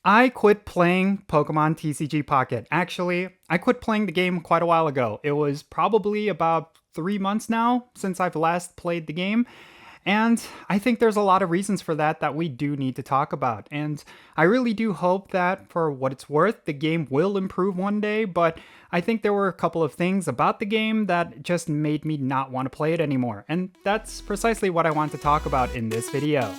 I quit playing Pokemon TCG Pocket. Actually, I quit playing the game quite a while ago. It was probably about 3 months now since I've last played the game. And I think there's a lot of reasons for that we do need to talk about. And I really do hope that, for what it's worth, the game will improve one day. But I think there were a couple of things about the game that just made me not want to play it anymore. And that's precisely what I want to talk about in this video.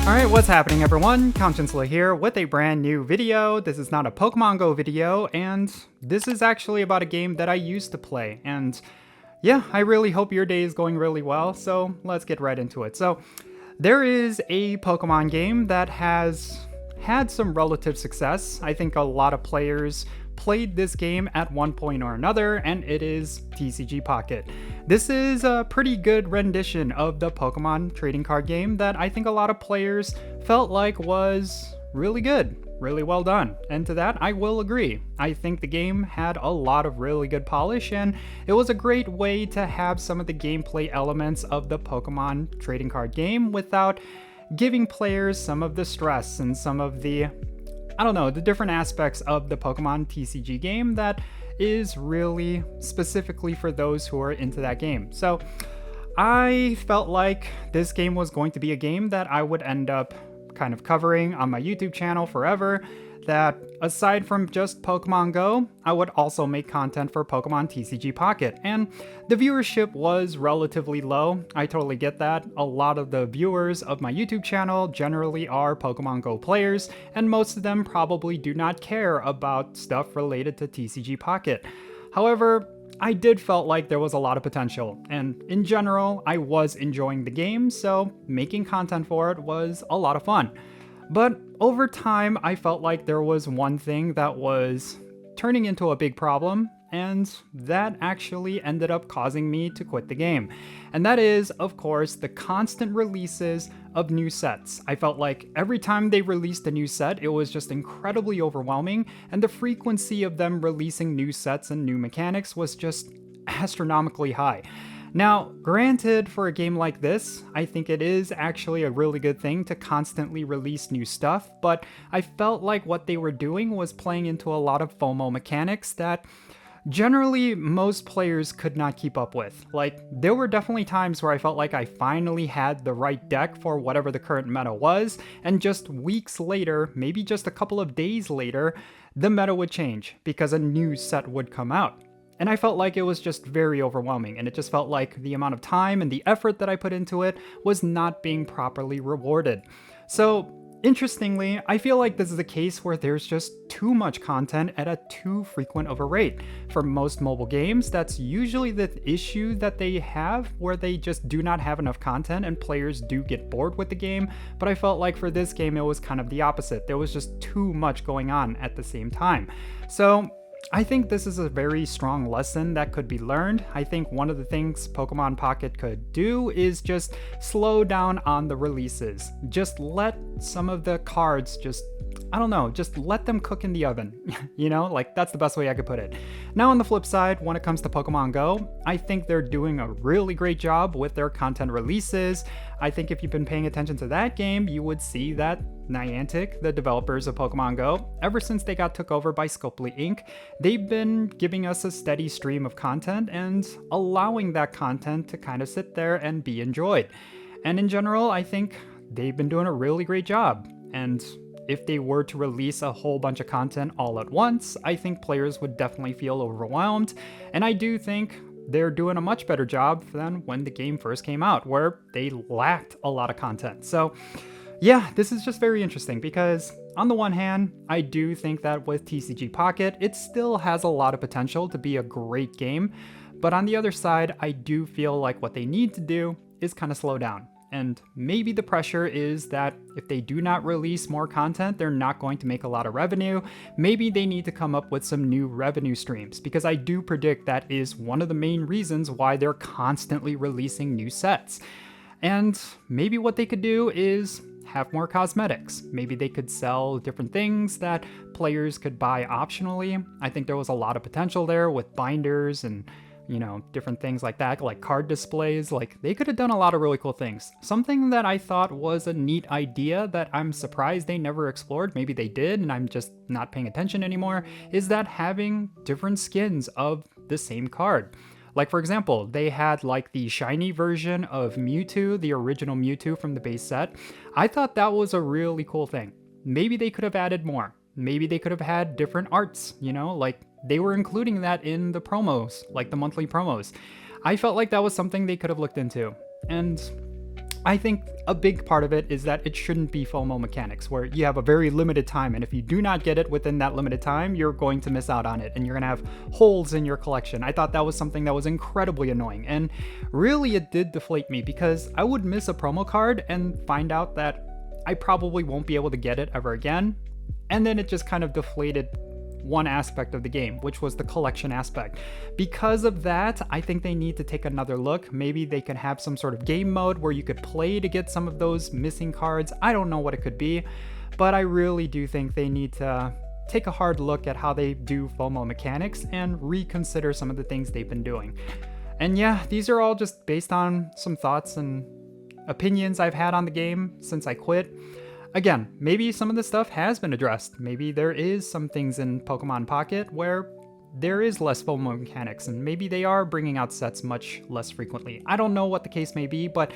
Alright, what's happening everyone? Jinsula here with a brand new video. This is not a Pokemon Go video, and this is actually about a game that I used to play. And yeah, I really hope your day is going really well, so let's get right into it. So, there is a Pokemon game that has had some relative success. I think a lot of players played this game at one point or another, and it is TCG Pocket. This is a pretty good rendition of the Pokemon trading card game that I think a lot of players felt like was really good, really well done. And to that, I will agree. I think the game had a lot of really good polish, and it was a great way to have some of the gameplay elements of the Pokemon trading card game without giving players some of the stress and some of the the different aspects of the Pokemon TCG game that is really specifically for those who are into that game. So I felt like this game was going to be a game that I would end up kind of covering on my YouTube channel forever, that aside from just Pokemon Go, I would also make content for Pokemon TCG Pocket. And the viewership was relatively low. I totally get that. A lot of the viewers of my YouTube channel generally are Pokemon Go players, and most of them probably do not care about stuff related to TCG Pocket. However, I did felt like there was a lot of potential, and in general, I was enjoying the game, so making content for it was a lot of fun. But over time, I felt like there was one thing that was turning into a big problem, and that actually ended up causing me to quit the game. And that is, of course, the constant releases of new sets. I felt like every time they released a new set, it was just incredibly overwhelming, and the frequency of them releasing new sets and new mechanics was just astronomically high. Now, granted, for a game like this, I think it is actually a really good thing to constantly release new stuff, but I felt like what they were doing was playing into a lot of FOMO mechanics that generally most players could not keep up with. Like, there were definitely times where I felt like I finally had the right deck for whatever the current meta was, and just weeks later, maybe just a couple of days later, the meta would change because a new set would come out. And I felt like it was just very overwhelming, and it just felt like the amount of time and the effort that I put into it was not being properly rewarded. So, interestingly, I feel like this is a case where there's just too much content at a too frequent of a rate. For most mobile games, that's usually the issue that they have, where they just do not have enough content and players do get bored with the game. But I felt like for this game, it was kind of the opposite. There was just too much going on at the same time. So, I think this is a very strong lesson that could be learned. I think one of the things Pokemon Pocket could do is just slow down on the releases. Just let some of the cards just let them cook in the oven. Like, that's the best way I could put it. Now, on the flip side, when it comes to Pokemon Go, I think they're doing a really great job with their content releases. I think if you've been paying attention to that game, you would see that Niantic, the developers of Pokemon Go, ever since they got took over by Scopely Inc., they've been giving us a steady stream of content and allowing that content to kind of sit there and be enjoyed. And in general, I think they've been doing a really great job. And if they were to release a whole bunch of content all at once, I think players would definitely feel overwhelmed. And I do think they're doing a much better job than when the game first came out, where they lacked a lot of content. So yeah, this is just very interesting because on the one hand, I do think that with TCG Pocket, it still has a lot of potential to be a great game. But on the other side, I do feel like what they need to do is kind of slow down. And maybe the pressure is that if they do not release more content, they're not going to make a lot of revenue. Maybe they need to come up with some new revenue streams, because I do predict that is one of the main reasons why they're constantly releasing new sets. And maybe what they could do is have more cosmetics. Maybe they could sell different things that players could buy optionally. I think there was a lot of potential there with binders and you know, different things like that, like card displays. Like, they could have done a lot of really cool things. Something that I thought was a neat idea that I'm surprised they never explored, maybe they did and I'm just not paying attention anymore, is that having different skins of the same card. Like, for example, they had like the shiny version of Mewtwo, the original Mewtwo from the base set. I thought that was a really cool thing. Maybe they could have added more. Maybe they could have had different arts, you know, like they were including that in the promos, like the monthly promos. I felt like that was something they could have looked into. And I think a big part of it is that it shouldn't be FOMO mechanics where you have a very limited time, and if you do not get it within that limited time, you're going to miss out on it and you're gonna have holes in your collection. I thought that was something that was incredibly annoying, and really it did deflate me because I would miss a promo card and find out that I probably won't be able to get it ever again, and then it just kind of deflated one aspect of the game, which was the collection aspect. Because of that, I think they need to take another look. Maybe they could have some sort of game mode where you could play to get some of those missing cards. I don't know what it could be, but I really do think they need to take a hard look at how they do FOMO mechanics and reconsider some of the things they've been doing. And yeah, these are all just based on some thoughts and opinions I've had on the game since I quit. Again, maybe some of the stuff has been addressed. Maybe there is some things in Pokemon Pocket where there is less FOMO mechanics, and maybe they are bringing out sets much less frequently. I don't know what the case may be, but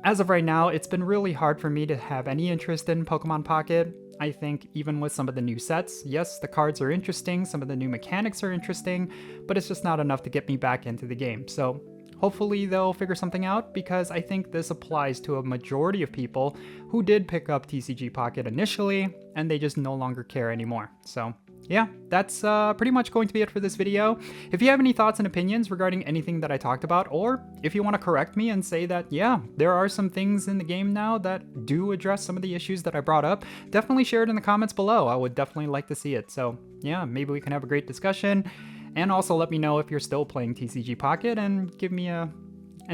as of right now, it's been really hard for me to have any interest in Pokemon Pocket. I think even with some of the new sets, yes, the cards are interesting, some of the new mechanics are interesting, but it's just not enough to get me back into the game. So hopefully they'll figure something out, because I think this applies to a majority of people who did pick up TCG Pocket initially and they just no longer care anymore. So yeah, that's pretty much going to be it for this video. If you have any thoughts and opinions regarding anything that I talked about, or if you want to correct me and say that, yeah, there are some things in the game now that do address some of the issues that I brought up, definitely share it in the comments below. I would definitely like to see it. So yeah, maybe we can have a great discussion. And also let me know if you're still playing TCG Pocket and give me an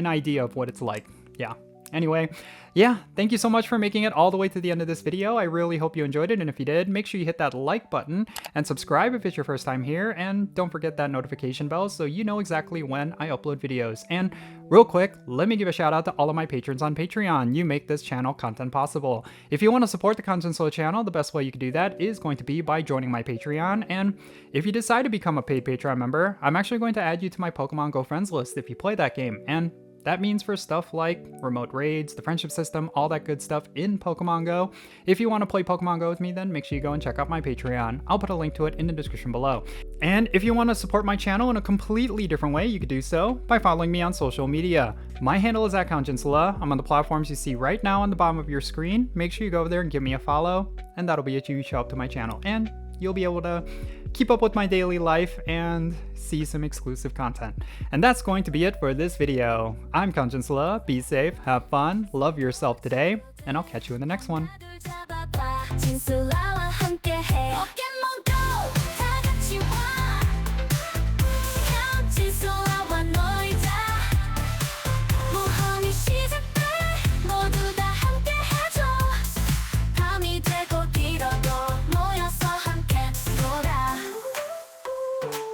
idea of what it's like. Yeah. Anyway, yeah, thank you so much for making it all the way to the end of this video. I really hope you enjoyed it, and if you did, make sure you hit that like button and subscribe if it's your first time here, and don't forget that notification bell so you know exactly when I upload videos. And real quick, let me give a shout out to all of my patrons on Patreon. You make this channel content possible. If you want to support the Jinsula channel, the best way you can do that is going to be by joining my Patreon, and if you decide to become a paid Patreon member, I'm actually going to add you to my Pokemon Go friends list if you play that game, and that means for stuff like remote raids, the friendship system, all that good stuff in Pokemon Go. If you want to play Pokemon Go with me, then make sure you go and check out my Patreon. I'll put a link to it in the description below. And if you want to support my channel in a completely different way, you could do so by following me on social media. My handle is @Jinsula. I'm on the platforms you see right now on the bottom of your screen. Make sure you go over there and give me a follow, and that'll be a huge help to my channel. And you'll be able to keep up with my daily life and see some exclusive content. And that's going to be it for this video. I'm Jinsula. Be safe, have fun, love yourself today, and I'll catch you in the next one.